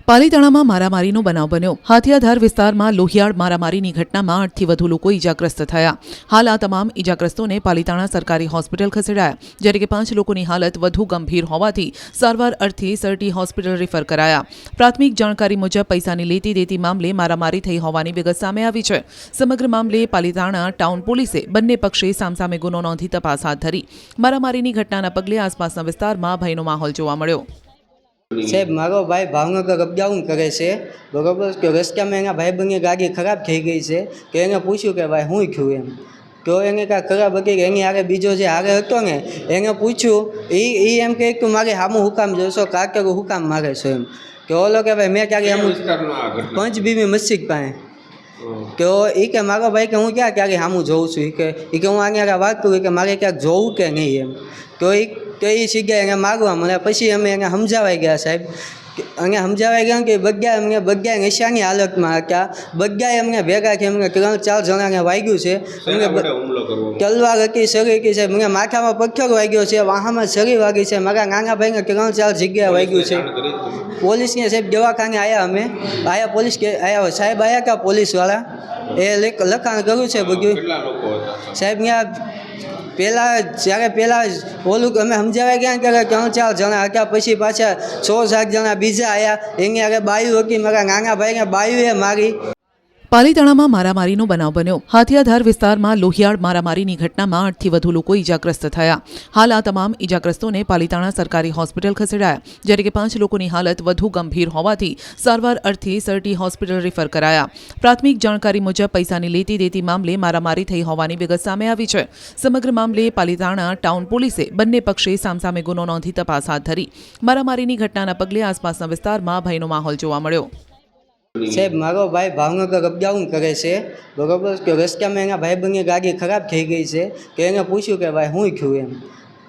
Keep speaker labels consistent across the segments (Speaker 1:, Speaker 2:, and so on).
Speaker 1: પાલીતાણામાં મારામારીનો બનાવ બન્યો। હાથિયાધાર વિસ્તારમાં લોહિયાળ મારામારીની ઘટનામાં 8થી વધુ લોકો ઇજાગ્રસ્ત થયા। હાલ આ તમામ ઇજાગ્રસ્તોને પાલીતાણા સરકારી હોસ્પિટલ ખસેડાયા, જ્યારે કે 5 લોકોની હાલત વધુ ગંભીર હોવાથી સારવાર અર્થે સરટી હોસ્પિટલ રિફર કરાયા। પ્રાથમિક જાણકારી મુજબ પૈસાની લેતી દેતી મામલે મારામારી થઈ હોવાની વિગત સામે આવી છે। સમગ્ર મામલે પાલીતાણા ટાઉન પોલીસે બંને પક્ષે સામસામે ગુનો નોંધી તપાસ હાથ ધરી। મારામારીની ઘટનાના પગલે આસપાસના વિસ્તારમાં ભયનો માહોલ જોવા મળ્યો।
Speaker 2: साहब मारो भाई भावनगर अपडाउन करे से बराबर के रस्ता में एना भाई बनी गाड़ी खराब थी गई है तो एने पूछ्યું કે ભાઈ હું થયું એમ તો એને કાંઈ ખરાબ હતી કે એની આગે બીજો જે હારે હતો ને એને પૂછ્યું એ એમ કહે કે મારે સામું હુકામ જોશો કાકરું હુકામ મારે છે એમ કે ઓલો કે ભાઈ મેં ક્યારે આમ પંચબીબી મસ્જિદ પાસે તો એ કે મારો ભાઈ કે હું ક્યારે સામું જોઉં છું એ કે હું આની વાત કરું કે મારે ક્યાંક જોવું કે નહીં એમ તો એ જગ્યાએ એને મારવા મને પછી અમે એને સમજાવાઈ ગયા સાહેબ અને સમજાવાઈ ગયા કે બધા નશાની હાલતમાં હતા। બધાએ અમને ભેગા છે, અમને 3-4 જણાને વાગ્યું છે। તલવાર હતી, સરી હતી સાહેબ, મને માથામાં પથ્થર વાગ્યો છે, વાહામાં સરી વાગી છે, મારા નાના ભાઈને 3-4 જગ્યાએ વાગ્યું છે। પોલીસને સાહેબ દવાખાને આવ્યા, અમે આવ્યા, પોલીસ કે આવ્યા સાહેબ આવ્યા કે પોલીસવાળા એ લખાણ કર્યું છે બધું સાહેબ। ત્યાં પહેલાં ઓલું અમે સમજાવ્યા ગયા કે 3-4 જણા હતા, પછી પાછા 6-7 જણા બીજા આવ્યા, એની આગળ બાયું હતી, મારા નાના ભાઈને બાયુએ મારી।
Speaker 1: પાલીતાણામાં મારામારીનો બનાવ બન્યો। હાથિયાધાર વિસ્તારમાં લોહિયાળ મારામારીની ઘટનામાં 8થી વધુ લોકો ઇજાગ્રસ્ત થયા। હાલ આ તમામ ઇજાગ્રસ્તોને પાલીતાણા સરકારી હોસ્પિટલ ખસેડાયા, જ્યારે કે 5 લોકોની હાલત વધુ ગંભીર હોવાથી સારવાર અર્થે સરટી હોસ્પિટલ રિફર કરાયા। પ્રાથમિક જાણકારી મુજબ પૈસાની લેતી દેતી મામલે મારામારી થઈ હોવાની વિગત સામે આવી છે। સમગ્ર મામલે પાલીતાણા ટાઉન પોલીસે બંને પક્ષે સામસામે ગુનો નોંધી તપાસ હાથ ધરી। મારામારીની ઘટનાના પગલે આસપાસના વિસ્તારમાં ભયનો માહોલ જોવા મળ્યો।
Speaker 2: સાહેબ મારો ભાઈ ભાવનગર અપડાઉન કરે છે બરાબર કે રસ્તા में એના ભાઈ બની ગાડી ખરાબ થઈ ગઈ છે તો એને પૂછ્યું કે ભાઈ હું થયું એમ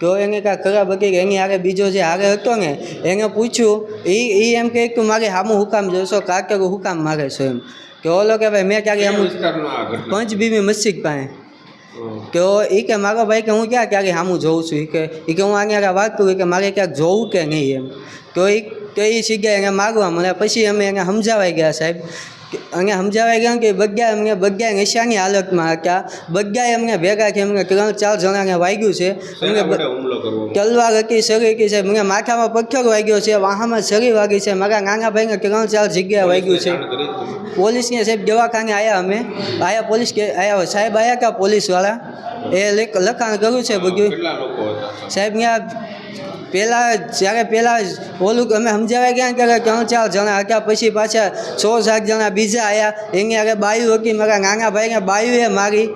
Speaker 2: તો એને કાંઈ ખરાબ હતી કે એની આગે બીજો જે હારે હતો ને એને પૂછ્યું એ એમ કહે કે મારે સામું હુકામ જોશો કાકરું હુકામ મારે છે એમ કે ઓલો કે ભાઈ મેં ક્યારે આમ પંચબીબી મસ્જિદ પાસે તો એ કે મારો ભાઈ કે હું ક્યારે સામું જોઉં છું એ કે હું આની આગળ વાત કરું કે મારે ક્યાંક જોવું કે નહીં એમ તો એ જગ્યાએ એને મારવા મને પછી અમે એને સમજાવાઈ ગયા સાહેબ અને સમજાવાઈ ગયા કે બધા નશાની હાલતમાં હતા। બધાએ અમને ભેગા છે, અમને 3-4 જણાને વાગ્યું છે। તલવાર હતી, સરી હતી સાહેબ, મને માથામાં પથ્થર વાગ્યો છે, વાહામાં સરી વાગી છે, મારા નાના ભાઈને 3-4 જગ્યાએ વાગ્યું છે। પોલીસને સાહેબ દવાખાને આવ્યા, અમે આવ્યા, પોલીસ કે આવ્યા સાહેબ આવ્યા કે પોલીસવાળા એ લખાણ કર્યું છે બધું સાહેબ। ત્યાં પહેલાં ઓલું અમે સમજાવ્યા ગયા કે 3-4 જણા હતા, પછી પાછા 6-7 જણા બીજા આવ્યા, એની આગળ બાયું હતી, મારા નાના ભાઈને બાયુએ મારી।